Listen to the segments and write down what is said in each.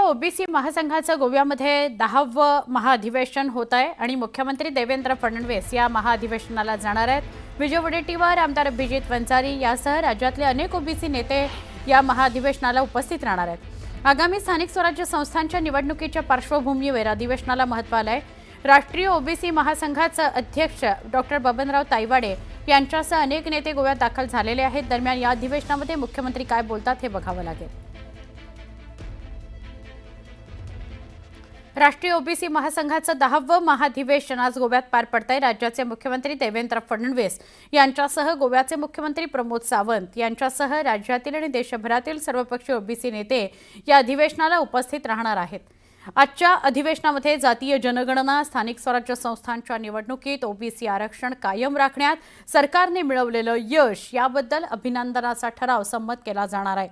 OBC महासंघाचं गोव्यामध्ये 10वं महाअधिवेशन होत आहे आणि मुख्यमंत्री देवेंद्र फडणवीस या महाअधिवेशनाला जाणार आहेत। विजय वडेट्टीवार, आमदार अभिजित वंजारी यासह राज्यातले अनेक ओबीसी नेते या महाअधिवेशनाला उपस्थित राहणार आहेत। आगामी स्थानिक स्वराज्य संस्थांच्या निवडणुकीच्या पार्श्वभूमीवर अधिवेशनाला महत्त्व आलंय। राष्ट्रीय ओबीसी महासंघाचे अध्यक्ष डॉक्टर बबनराव तायवाडे यांच्यासह अनेक नेते गोव्यात दाखल झालेले आहेत। दरम्यान या अधिवेशनामध्ये मुख्यमंत्री काय बोलतात हे बघावं लागेल। राष्ट्रीय ओबीसी महासंघाचं 10वं महाअधिवेशन आज गोव्यात पार पडतंय। राज्याचे मुख्यमंत्री देवेंद्र फडणवीस यांच्यासह गोव्याचे मुख्यमंत्री प्रमोद सावंत यांच्यासह राज्यातील आणि देशभरातील सर्वपक्षीय ओबीसी नेते या अधिवेशनाला उपस्थित राहणार आहेत। आजच्या अधिवेशनामध्ये जातीय जनगणना, स्थानिक स्वराज्य संस्थांच्या निवडणुकीत ओबीसी आरक्षण कायम राखण्यात सरकारने मिळवलेलं यश याबद्दल अभिनंदनाचा ठराव संमत केला जाणार आहे।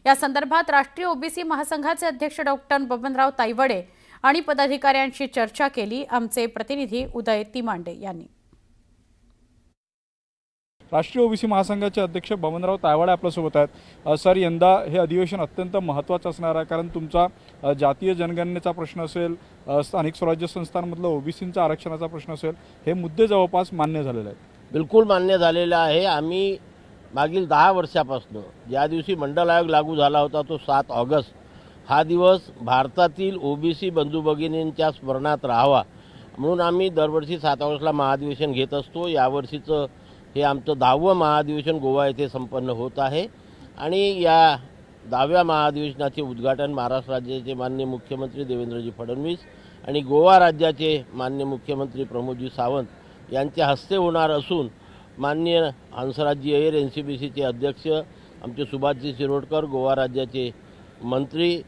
या संदर्भात राष्ट्रीय ओबीसी महासंघाचे अध्यक्ष डॉक्टर बबनराव तायवाडे आणि पदाधिकाऱ्यांशी चर्चा केली। आमचे प्रतिनिधी उदय तिमांडे यांनी। राष्ट्रीय ओबीसी महासंघाचे अध्यक्ष बबनराव तायवाडे आपल्यासोबत आहेत। सर, यंदा हे अधिवेशन अत्यंत महत्त्वाचं असणार आहे, कारण तुमचा जातीय जनगणनेचा प्रश्न असेल, स्थानिक स्वराज्य संस्थांमधलं ओबीसींचा आरक्षणाचा प्रश्न असेल, हे मुद्दे जवळपास मान्य झालेले आहेत। बिलकुल मान्य झालेलं आहे। आम्ही मागील 10 वर्षापासून ज्या दिवशी मंडल आयोग लागू झाला होता तो 7 ऑगस्ट हा दिवस भारतातील ओबीसी बंधू भगिनींच्या स्मरणात राहावा म्हणून आम्ही दरवर्षी 7 ऑगस्टला महाअधिवेशन घेत असतो। यावर्षीचं हे आमचं 10वं महाअधिवेशन गोवा येथे संपन्न होत आहे आणि या 10व्या महाअधिवेशनाचे उद्घाटन महाराष्ट्र राज्याचे माननीय मुख्यमंत्री देवेंद्रजी फडणवीस आणि गोवा राज्याचे माननीय मुख्यमंत्री प्रमोदजी सावंत यांच्या हस्ते होणार असून माननीय हंसराजजी अय्यर एनसीबीसीचे अध्यक्ष आमचे सुभाषजी शिरोडकर, गोवा राज्याचे मंत्री,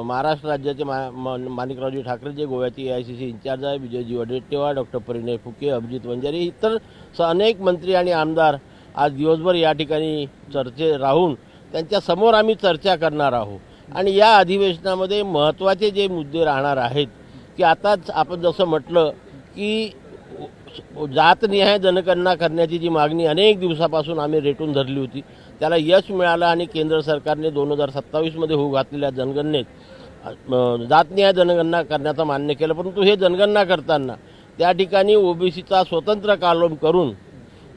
महाराष्ट्र राज्याचे माणिकरावजी ठाकरे जे गोव्याचे AICC इंचार्ज आहे, विजयजी वडेट्टीवार, डॉक्टर परिणय फुके, अभिजित वंजारी, इतर अनेक मंत्री आणि आमदार आज दिवसभर या ठिकाणी चर्चे राहून त्यांच्या समोर आम्ही चर्चा करणार आहोत। आणि या अधिवेशनामध्ये महत्त्वाचे जे मुद्दे राहणार आहेत की आताच आपण जसं म्हटलं की जातनिहाय जनगणना करण्याची जी मागणी अनेक दिवसापासून आम्ही रेटून धरली होती त्याला यश मिळालं आणि केंद्र सरकारने 2027 मध्ये होऊ घातलेल्या जनगणनेत जातनिहाय जनगणना करण्याचं मान्य केलं। परंतु हे जनगणना करताना त्या ठिकाणी ओबीसीचा स्वतंत्र कॉलम करून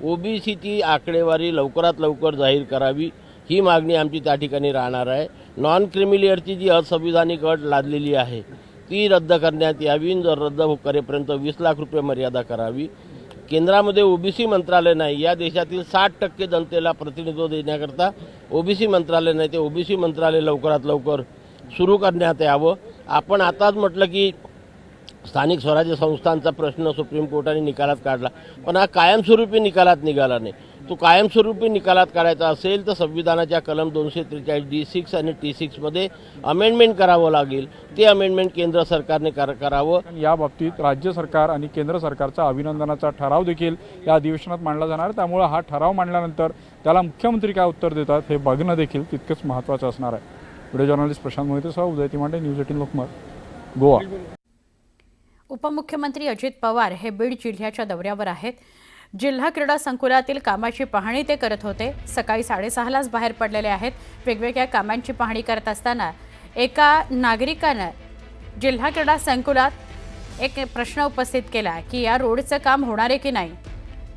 ओबीसीची आकडेवारी लवकरात लवकर जाहीर करावी ही मागणी आमची त्या ठिकाणी राहणार आहे। नॉन क्रिमिलियरची जी असंविधानिक अट लादलेली आहे ती रद्द करण्यात यावी। जर रद्द करेपर्यंत 20 लाख रुपये मर्यादा करावी। केंद्रामध्ये ओबीसी मंत्रालय नाही, या देशातील 60% जनतेला प्रतिनिधित्व देण्याकरता ओबीसी मंत्रालय नाही, ते ओबीसी मंत्रालय लवकरात लवकर सुरू करण्यात यावं। आपण आताच म्हटलं की स्थानिक स्वराज्य संस्थांचा प्रश्न सुप्रीम कोर्टाने निकालात काढला, पण हा कायमस्वरूपी निकालात निघाला नाही। तो कायमस्वरूपी निकालात काढायचा असेल तर संविधानाच्या कलम 243 D6 आणि T6 मध्ये अमेंडमेंट करावं लागेल। ते अमेंडमेंट केंद्र सरकारने करावं। या बाबतीत राज्य सरकार आणि केंद्र सरकारचा अभिनंदनाचा ठराव देखील या अधिवेशनात मांडला जाणार आहे। त्यामुळे हा ठराव मांडल्यानंतर त्याला मुख्यमंत्री काय उत्तर देतात हे बघणं देखील तितकंच महत्त्वाचं असणार आहे। व्हिडिओ जर्नलिस्ट प्रशांत मोहितेसह उदय तिमांडे, न्यूज 18 लोकमत, गोवा। उपमुख्यमंत्री अजित पवार हे बीड जिल्ह्याच्या दौऱ्यावर आहेत। जिल्हा क्रीडा संकुलातील कामाची पाहणी ते करत होते। सकाळी 6:30लाच बाहेर पडलेले आहेत। वेगवेगळ्या कामांची पाहणी करत असताना एका नागरिकानं जिल्हा क्रीडा संकुलात एक प्रश्न उपस्थित केला की या रोडचं काम होणार आहे की नाही।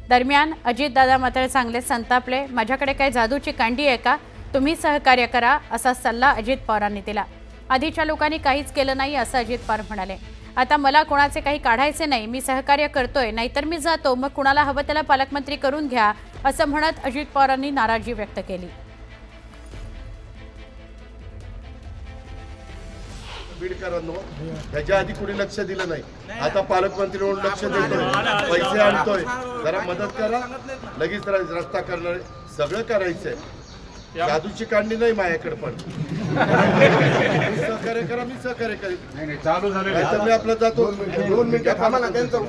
दरम्यान अजितदादा मात्र चांगले संतापले। माझ्याकडे काय जादूची कांडी आहे का, तुम्ही सहकार्य करा असा सल्ला अजित पवारांनी दिला। आधीच्या लोकांनी काहीच केलं नाही असं अजित पवार म्हणाले। आता मला कोणाचे काही काढायचे नाही, मी सहकार्य करतोय, नाहीतर मी जातो, मग कुणाला हवं त्याला पालकमंत्री करून घ्या असं म्हणत अजित पवारांनी नाराजी व्यक्त केली। बीडकरांनो, त्याच्या आधी कुणी लक्ष दिलं नाही, आता पालकमंत्री म्हणून लक्ष देतोय, पैसे आणतोय, जरा मदत करा, लगेच रस्ता करणार, सगळं करायचंय। जादूची काढणी नाही माझ्याकडे, पण सहकार्य करा, मी सहकार्य करेन। चालू झालं मी आपलं जातो, 2 मिनिटं थांबा ना त्यांचं।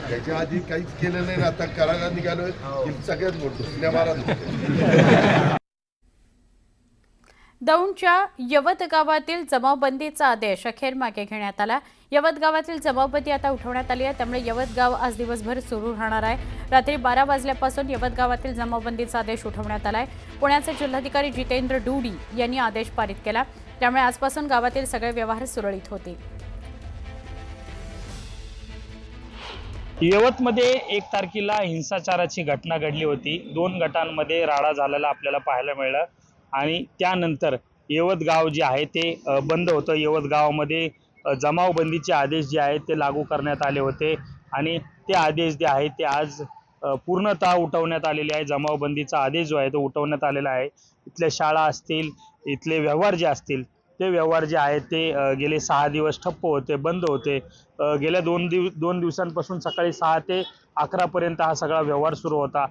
त्याच्या आधी काहीच केलं नाही, आता करायला निघालोय, सगळ्यात मोठं सिनेमा। दौंडच्या यवत गावातील जमावबंदीचा आदेश अखेर मागे घेण्यात आला। यवत गावातील जमावबंदी आता उठवण्यात आली आहे, त्यामुळे यवत गाव आज दिवसभर सुरू राहणार आहे। रात्री 12 वाजल्यापासून यवत गावातील जमावबंदीचा आदेश उठवण्यात आलाय। पुण्याचे जिल्हाधिकारी जितेंद्र डूडी यांनी आदेश पारित केला, त्यामुळे आजपासून गावातील सगळे व्यवहार सुरळीत होतील। यवतमध्ये 1 तारखेला हिंसाचाराची घटना घडली होती। 2 गटांमध्ये राडा झालेला आपल्याला पाहायला मिळालं आणि त्यानंतर यवत गाव जे आहे ते बंद होतं। यवत गावामध्ये जमावबंदीचे आदेश जे आहेत ते लागू करण्यात आले होते आणि ते आदेश जे आहेत ते आज पूर्णतः उठवण्यात आलेले आहे। जमावबंदीचा आदेश जो आहे तो उठवण्यात आलेला आहे। इथल्या शाळा असतील, इथले व्यवहार जे असतील ते व्यवहार जे आहेत ते गेले 6 दिवस ठप्प होते, बंद होते। गेल्या 2 दिवसांपासून सकाळी 6 ते 11 पर्यंत हा सगळा व्यवहार सुरू होता।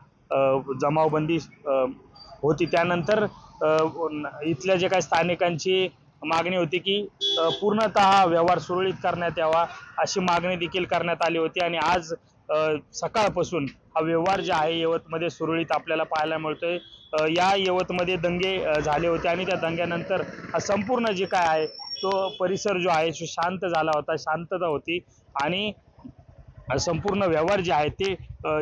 जमावबंदी होती। त्यानंतर इथल्या जे काही स्थानिकांची मागणी होती की पूर्णतः व्यवहार सुरळीत करण्यात यावा अशी मागणी देखील करण्यात आली होती आणि आज सकाळपासून हा व्यवहार जे आहे यवतमध्ये सुरळीत आपल्याला पाहायला मिळतोय। या यवतमध्ये दंगे झाले होते आणि त्या दंग्यानंतर हा संपूर्ण जे काय आहे तो परिसर जो आहे तो शांत झाला होता, शांतता होती आणि संपूर्ण व्यवहार जे आहेत ते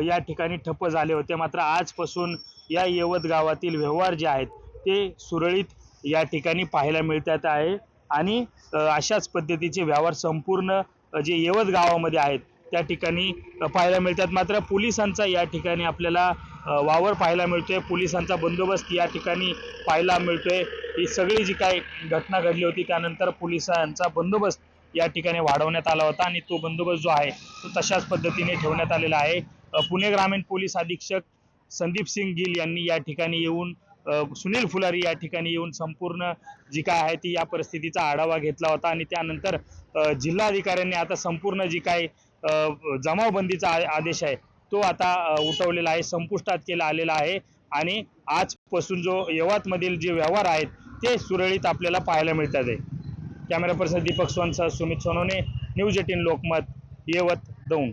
या ठिकाणी ठप्प झाले होते। मात्र आजपासून या यवत गावातील व्यवहार जे आहेत ते सुरळीत या ठिकाणी पाहायला मिळतात आहे आणि अशाच पद्धतीचे व्यवहार संपूर्ण जे यवत गावामध्ये आहेत त्या ठिकाणी पाहायला मिळतात। मात्र पोलिसांचा या ठिकाणी आपल्याला वावर पाहायला मिळतोय, पोलिसांचा बंदोबस्त या ठिकाणी पाहायला मिळतोय। ही सगळी जी काही घटना घडली होती त्यानंतर पोलिसांचा बंदोबस्त या ठिकाणी वाढवण्यात आला होता आणि तो बंदोबस्त जो आहे तो तशाच पद्धतीने ठेवण्यात आलेला आहे। पुणे ग्रामीण पोलीस अधीक्षक संदीप सिंग गिल यांनी या ठिकाणी येऊन सुनील फुलारी या ठिकाणी येऊन संपूर्ण जी काय आहे ती या परिस्थितीचा आढावा घेतला होता आणि त्यानंतर जिल्हाधिकाऱ्यांनी आता संपूर्ण जी काही जमावबंदीचा आदेश आहे तो आता उठवलेला आहे, संपुष्टात केला आलेला आहे आणि आजपासून जो यवतमधील जे व्यवहार आहेत ते सुरळीत आपल्याला पाहायला मिळतात आहे। कॅमेरा पर्सन दीपक सोनसह सुमित सोनोने, न्यूज 18 लोकमत, यवत, दौंड।